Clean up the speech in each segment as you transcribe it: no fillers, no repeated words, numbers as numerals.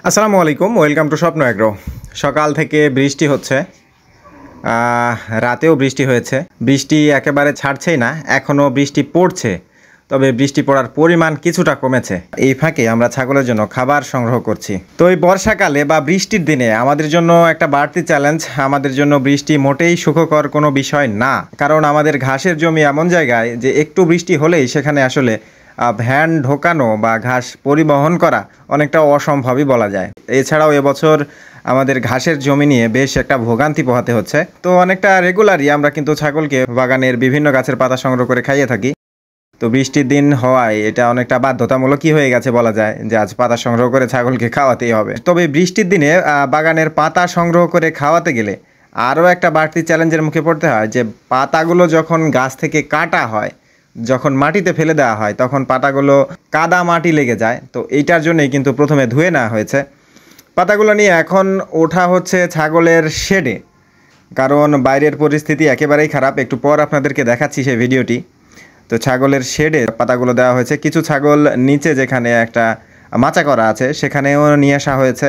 আসসালামু আলাইকুম, welcome to স্বপ্ন এগ্রো। সকাল থেকে বৃষ্টি হচ্ছে, রাতেও বৃষ্টি হয়েছে। বৃষ্টি একেবারে ছাড়ছেই না, এখনও বৃষ্টি পড়ছে, তবে বৃষ্টি পড়ার পরিমাণ কিছুটা কমেছে। এই ফাঁকে আমরা ছাগলের জন্য খাবার সংগ্রহ করছি। তো এই বর্ষাকালে বা বৃষ্টির দিনে আমাদের জন্য একটা বাড়তি চ্যালেঞ্জ। আমাদের জন্য বৃষ্টি মোটেই সুখকর কোনো বিষয় না, কারণ আমাদের ঘাসের জমি এমন জায়গায় যে একটু বৃষ্টি হলেই সেখানে আসলে ভ্যান ঢোকানো বা ঘাস পরিবহন করা অনেকটা অসম্ভবই বলা যায়। এছাড়াও এবছর আমাদের ঘাসের জমি নিয়ে বেশ একটা ভোগান্তি পোহাতে হচ্ছে। তো অনেকটা রেগুলারই আমরা কিন্তু ছাগলকে বাগানের বিভিন্ন গাছের পাতা সংগ্রহ করে খাইয়ে থাকি। তো বৃষ্টির দিন হওয়ায় এটা অনেকটা বাধ্যতামূলকই হয়ে গেছে বলা যায়, যে আজ পাতা সংগ্রহ করে ছাগলকে খাওয়াতেই হবে। তবে বৃষ্টির দিনে বাগানের পাতা সংগ্রহ করে খাওয়াতে গেলে আরও একটা বাড়তি চ্যালেঞ্জের মুখে পড়তে হয়, যে পাতাগুলো যখন গাছ থেকে কাটা হয়, যখন মাটিতে ফেলে দেওয়া হয়, তখন পাতাগুলো কাদা মাটি লেগে যায়। তো এইটার জন্যই কিন্তু প্রথমে ধুয়ে নেওয়া হয়েছে। পাতাগুলো নিয়ে এখন ওঠা হচ্ছে ছাগলের শেডে, কারণ বাইরের পরিস্থিতি একেবারেই খারাপ। একটু পর আপনাদেরকে দেখাচ্ছি সেই ভিডিওটি। তো ছাগলের শেডে পাতাগুলো দেওয়া হয়েছে। কিছু ছাগল নিচে যেখানে একটা মাচা করা আছে সেখানেও নিয়ে আসা হয়েছে।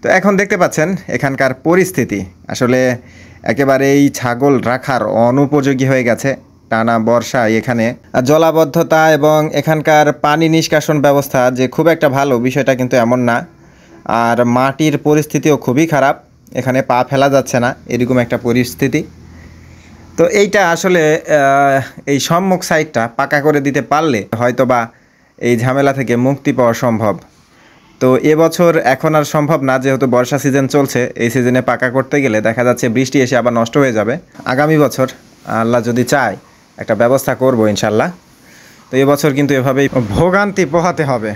তো এখন দেখতে পাচ্ছেন এখানকার পরিস্থিতি আসলে একেবারেই ছাগল রাখার অনুপযোগী হয়ে গেছে। টানা বর্ষায় এখানে জলাবদ্ধতা এবং এখানকার পানি নিষ্কাশন ব্যবস্থা যে খুব একটা ভালো বিষয়টা কিন্তু এমন না। আর মাটির পরিস্থিতিও খুবই খারাপ, এখানে পা ফেলা যাচ্ছে না, এরকম একটা পরিস্থিতি। তো এইটা আসলে এই সম্মুখ সাইডটা পাকা করে দিতে পারলে হয়তোবা এই ঝামেলা থেকে মুক্তি পাওয়া সম্ভব। তো এবছর এখন আর সম্ভব না, যেহেতু বর্ষা সিজন চলছে। এই সিজনে পাকা করতে গেলে দেখা যাচ্ছে বৃষ্টি এসে আবার নষ্ট হয়ে যাবে। আগামী বছর আল্লাহ যদি চায় একটা ব্যবস্থা করব ইনশাল্লাহ। তো এবছর কিন্তু এভাবেই ভোগান্তি পোহাতে হবে।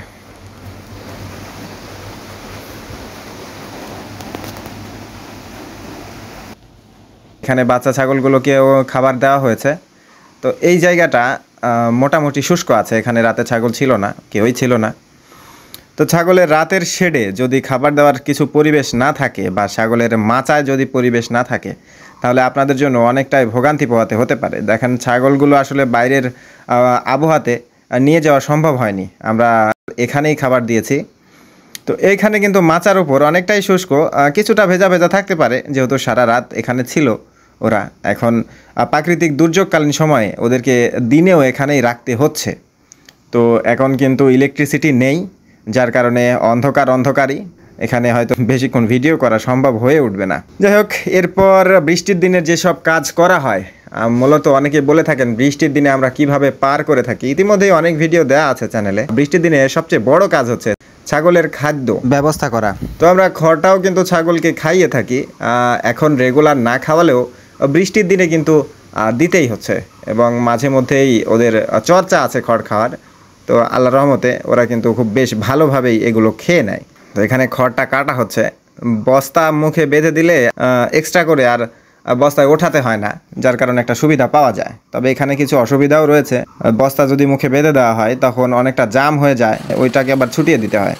এখানে বাচ্চা ছাগলগুলোকেও খাবার দেওয়া হয়েছে। তো এই জায়গাটা মোটামুটি শুষ্ক আছে, এখানে রাতে ছাগল ছিল না, কেউই ছিল না। তো ছাগলের রাতের শেডে যদি খাবার দেওয়ার কিছু পরিবেশ না থাকে বা ছাগলের মাচায় যদি পরিবেশ না থাকে, তাহলে আপনাদের জন্য অনেকটাই ভোগান্তি পোহাতে হতে পারে। দেখেন ছাগলগুলো আসলে বাইরের আবহাওয়াতে নিয়ে যাওয়া সম্ভব হয়নি, আমরা এখানেই খাবার দিয়েছি। তো এইখানে কিন্তু মাচার উপর অনেকটাই শুষ্ক, কিছুটা ভেজা ভেজা থাকতে পারে, যেহেতু সারা রাত এখানে ছিল ওরা। এখন প্রাকৃতিক দুর্যোগকালীন সময়ে ওদেরকে দিনেও এখানেই রাখতে হচ্ছে। তো এখন কিন্তু ইলেকট্রিসিটি নেই, যার কারণে অন্ধকারই, এখানে হয়তো বেশিক্ষণ ভিডিও করা সম্ভব হয়ে উঠবে না। যাই হোক, এরপর বৃষ্টির দিনের যেসব কাজ করা হয়, মূলত অনেকে বলে থাকেন বৃষ্টির দিনে আমরা কিভাবে পার করে থাকি। ইতিমধ্যেই অনেক ভিডিও দেওয়া আছে চ্যানেলে। বৃষ্টির দিনে সবচেয়ে বড় কাজ হচ্ছে ছাগলের খাদ্য ব্যবস্থা করা। তো আমরা খড়টাও কিন্তু ছাগলকে খাইয়ে থাকি, এখন রেগুলার না খাওয়ালেও বৃষ্টির দিনে কিন্তু দিতেই হচ্ছে, এবং মাঝে মধ্যেই ওদের চর্চা আছে খড় খাওয়ার। তো আল্লাহর রহমতে ওরা কিন্তু খুব বেশ ভালোভাবেই এগুলো খেয়ে নেয়। তো এখানে খড়টা কাটা হচ্ছে, বস্তা মুখে বেঁধে দিলে এক্সট্রা করে আর বস্তায় ওঠাতে হয় না, যার কারণে একটা সুবিধা পাওয়া যায়। তবে এখানে কিছু অসুবিধাও রয়েছে। বস্তা যদি মুখে বেঁধে দেওয়া হয় তখন অনেকটা জাম হয়ে যায়, ওইটাকে আবার ছুটিয়ে দিতে হয়।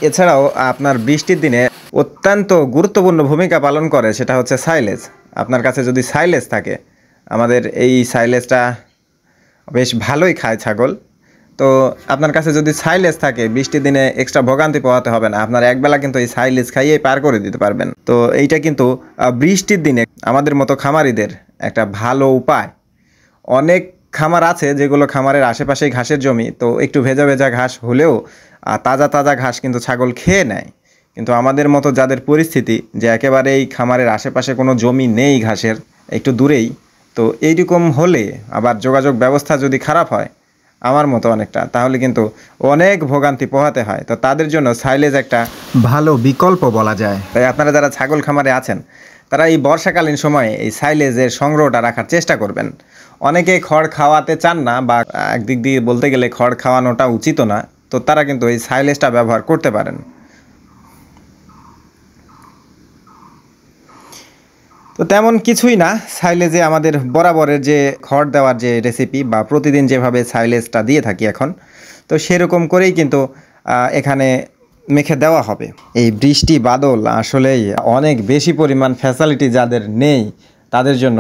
এছাড়াও আপনার বৃষ্টির দিনে অত্যন্ত গুরুত্বপূর্ণ ভূমিকা পালন করে, সেটা হচ্ছে সাইলেজ। আপনার কাছে যদি সাইলেজ থাকে, আমাদের এই সাইলেজটা বেশ ভালোই খায় ছাগল। তো আপনার কাছে যদি সাইলেজ থাকে, বৃষ্টির দিনে এক্সট্রা ভোগান্তি পোহাতে হবে না, আপনার একবেলা কিন্তু এই সাইলেজ খাইয়েই পার করে দিতে পারবেন। তো এইটা কিন্তু বৃষ্টির দিনে আমাদের মতো খামারিদের একটা ভালো উপায়। অনেক খামার আছে যেগুলো খামারের আশেপাশেই ঘাসের জমি, তো একটু ভেজা ভেজা ঘাস হলেও তাজা তাজা ঘাস কিন্তু ছাগল খেয়ে নেয়। কিন্তু আমাদের মতো যাদের পরিস্থিতি যে একেবারেই খামারের আশেপাশে কোনো জমি নেই ঘাসের, একটু দূরেই, তো এইরকম হলে আবার যোগাযোগ ব্যবস্থা যদি খারাপ হয় আমার মতো অনেকটা, তাহলে কিন্তু অনেক ভোগান্তি পোহাতে হয়। তো তাদের জন্য সাইলেজ একটা ভালো বিকল্প বলা যায়। তাই আপনারা যারা ছাগল খামারে আছেন, তারা এই বর্ষাকালীন সময়ে এই সাইলেজের সংগ্রহটা রাখার চেষ্টা করবেন। অনেকে খড় খাওয়াতে চান না, বা একদিক দিয়ে বলতে গেলে খড় খাওয়ানোটা উচিত না, তো তারা কিন্তু এই সাইলেজটা ব্যবহার করতে পারেন। তো তেমন কিছুই না, সাইলেজে আমাদের বরাবরের যে খড় দেওয়ার যে রেসিপি বা প্রতিদিন যেভাবে সাইলেজটা দিয়ে থাকি এখন, তো সেরকম করেই কিন্তু এখানে মেখে দেওয়া হবে। এই বৃষ্টি বাদল আসলেই অনেক বেশি পরিমাণ ফ্যাসিলিটি যাদের নেই, তাদের জন্য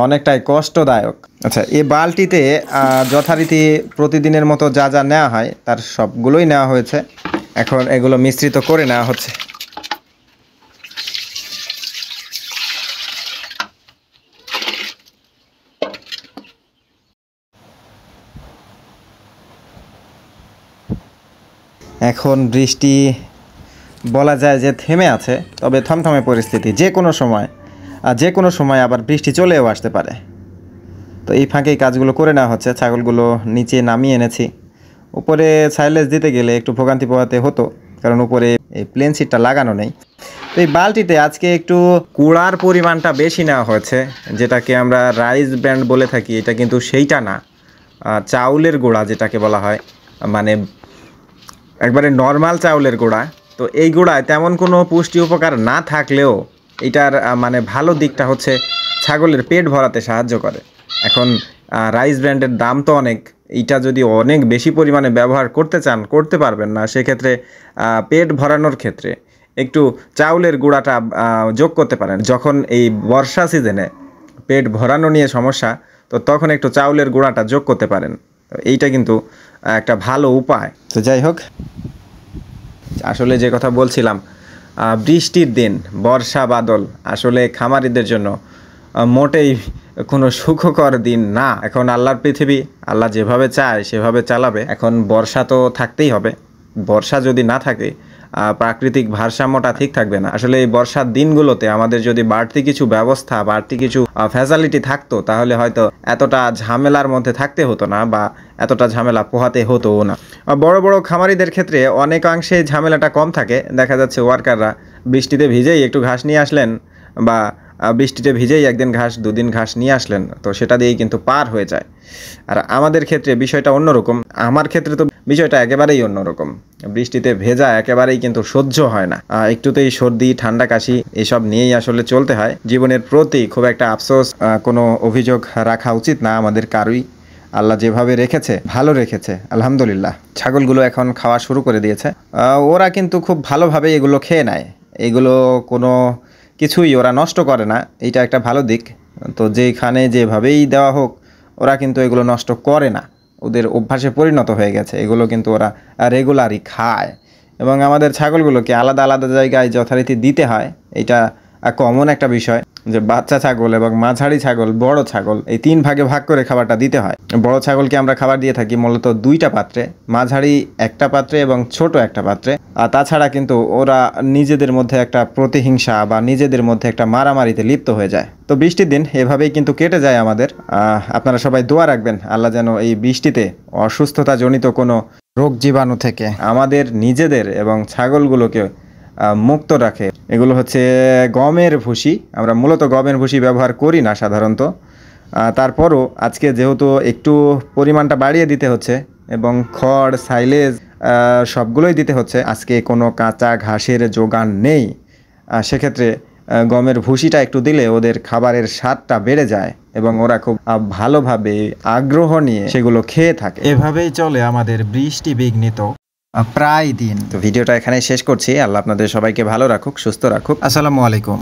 অনেকটাই কষ্টদায়ক। আচ্ছা, এই বালতিতে যথারীতি প্রতিদিনের মতো যা যা নেওয়া হয় তার সবগুলোই নেওয়া হয়েছে। এখন এগুলো মিশ্রিত করে নেওয়া হচ্ছে। এখন বৃষ্টি বলা যায় যে থেমে আছে, তবে থমথমে পরিস্থিতি, যে কোনো সময় আবার বৃষ্টি চলেও আসতে পারে। তো এই ফাঁকে এই কাজগুলো করে নেওয়া হচ্ছে। ছাগলগুলো নিচে নামিয়ে এনেছি। উপরে সাইলেজ দিতে গেলে একটু ভোগান্তি পোহাতে হতো, কারণ উপরে এই প্লেন সিটটা লাগানো নেই। তো এই বালতিতে আজকে একটু কুড়ার পরিমাণটা বেশি নেওয়া হয়েছে, যেটাকে আমরা রাইস ব্র্যান্ড বলে থাকি। এটা কিন্তু সেইটা না, চাউলের গুঁড়া যেটাকে বলা হয়, মানে একবারে নর্মাল চাউলের গুঁড়া। তো এই গুঁড়ায় তেমন কোনো পুষ্টি উপকার না থাকলেও এটার মানে ভালো দিকটা হচ্ছে ছাগলের পেট ভরাতে সাহায্য করে। এখন রাইস ব্র্যান্ডের দাম তো অনেক, এইটা যদি অনেক বেশি পরিমাণে ব্যবহার করতে চান করতে পারবেন না। সেক্ষেত্রে পেট ভরানোর ক্ষেত্রে একটু চাউলের গুঁড়াটা যোগ করতে পারেন। যখন এই বর্ষা সিজনে পেট ভরানো নিয়ে সমস্যা, তো তখন একটু চাউলের গুঁড়াটা যোগ করতে পারেন। এইটা কিন্তু একটা ভালো উপায়। তো যাই হোক, আসলে যে কথা বলছিলাম, বৃষ্টির দিন, বর্ষা বাদল আসলে খামারিদের জন্য মোটেই কোনো সুখকর দিন না। এখন আল্লাহর পৃথিবী, আল্লাহ যেভাবে চায় সেভাবে চালাবে। এখন বর্ষা তো থাকতেই হবে। বর্ষা যদি না থাকে প্রাকৃতিক ভারসাম্যটা ঠিক থাকবে না। আসলে এই বর্ষার দিনগুলোতে আমাদের যদি বাড়তি কিছু ব্যবস্থা, বাড়তি কিছু ফ্যাসিলিটি থাকতো, তাহলে হয়তো এতটা ঝামেলার মধ্যে থাকতে হতো না, বা এতটা ঝামেলা পোহাতে হতো না। বড় বড় খামারিদের ক্ষেত্রে অনেকাংশে ঝামেলাটা কম থাকে। দেখা যাচ্ছে ওয়ার্কাররা বৃষ্টিতে ভিজেই একটু ঘাস নিয়ে আসলেন, বা বৃষ্টিতে ভিজেই একদিন ঘাস, দুদিন ঘাস নিয়ে আসলেন, তো সেটা দিয়েই কিন্তু পার হয়ে যায়। আর আমাদের ক্ষেত্রে বিষয়টা অন্যরকম। আমার ক্ষেত্রে তো বিষয়টা একেবারেই অন্যরকম। বৃষ্টিতে ভেজা একেবারেই কিন্তু সহ্য হয় না। একটুতেই সর্দি, ঠান্ডা, কাশি এসব নিয়েই আসলে চলতে হয়। জীবনের প্রতি খুব একটা আফসোস, কোনো অভিযোগ রাখা উচিত না আমাদের কারুই। আল্লাহ যেভাবে রেখেছে ভালো রেখেছে, আলহামদুলিল্লাহ। ছাগলগুলো এখন খাওয়া শুরু করে দিয়েছে। ওরা কিন্তু খুব ভালোভাবে এগুলো খেয়ে নেয়। এগুলো কোনো কিছুই ওরা নষ্ট করে না, এইটা একটা ভালো দিক। তো যেখানে যেভাবেই দেওয়া হোক, ওরা কিন্তু এগুলো নষ্ট করে না। ওদের অভ্যাসে পরিণত হয়ে গেছে। এগুলো কিন্তু ওরা রেগুলারই খায়। এবং আমাদের ছাগলগুলোকে আলাদা আলাদা জায়গায় যথারীতি দিতে হয়। এটা কমন একটা বিষয় যে বাচ্চা ছাগল এবং মাঝারি ছাগল, বড় ছাগল, এই 3 ভাগে ভাগ করে খাবারটা দিতে হয়। বড় ছাগলকে আমরা খাবার দিয়ে থাকি মূলত 2টা পাত্রে, মাঝারি একটা পাত্রে এবং ছোট একটা পাত্রে। আর তাছাড়া কিন্তু ওরা নিজেদের মধ্যে একটা প্রতিহিংসা বা নিজেদের মধ্যে একটা মারামারিতে লিপ্ত হয়ে যায়। তো বৃষ্টির দিন এভাবেই কিন্তু কেটে যায় আমাদের। আপনারা সবাই দোয়া রাখবেন আল্লাহ যেন এই বৃষ্টিতে অসুস্থতাজনিত কোনো রোগ জীবাণু থেকে আমাদের নিজেদের এবং ছাগলগুলোকে মুক্ত রাখে। এগুলো হচ্ছে গমের ভুসি। আমরা মূলত গমের ভুসি ব্যবহার করি না সাধারণত। তারপরও আজকে যেহেতু একটু পরিমাণটা বাড়িয়ে দিতে হচ্ছে এবং খড়, সাইলেজ সবগুলোই দিতে হচ্ছে, আজকে কোনো কাঁচা ঘাসের জোগান নেই। সেক্ষেত্রে গমের ভুসিটা একটু দিলে ওদের খাবারের স্বাদটা বেড়ে যায় এবং ওরা খুব ভালোভাবে আগ্রহ নিয়ে সেগুলো খেয়ে থাকে। এভাবেই চলে আমাদের বৃষ্টি বিঘ্নিত প্রায় দিন। তো ভিডিওটা এখানে শেষ করছি। আল্লাহ আপনাদের সবাইকে ভালো রাখুক, সুস্থ রাখুক। আসসালামু আলাইকুম।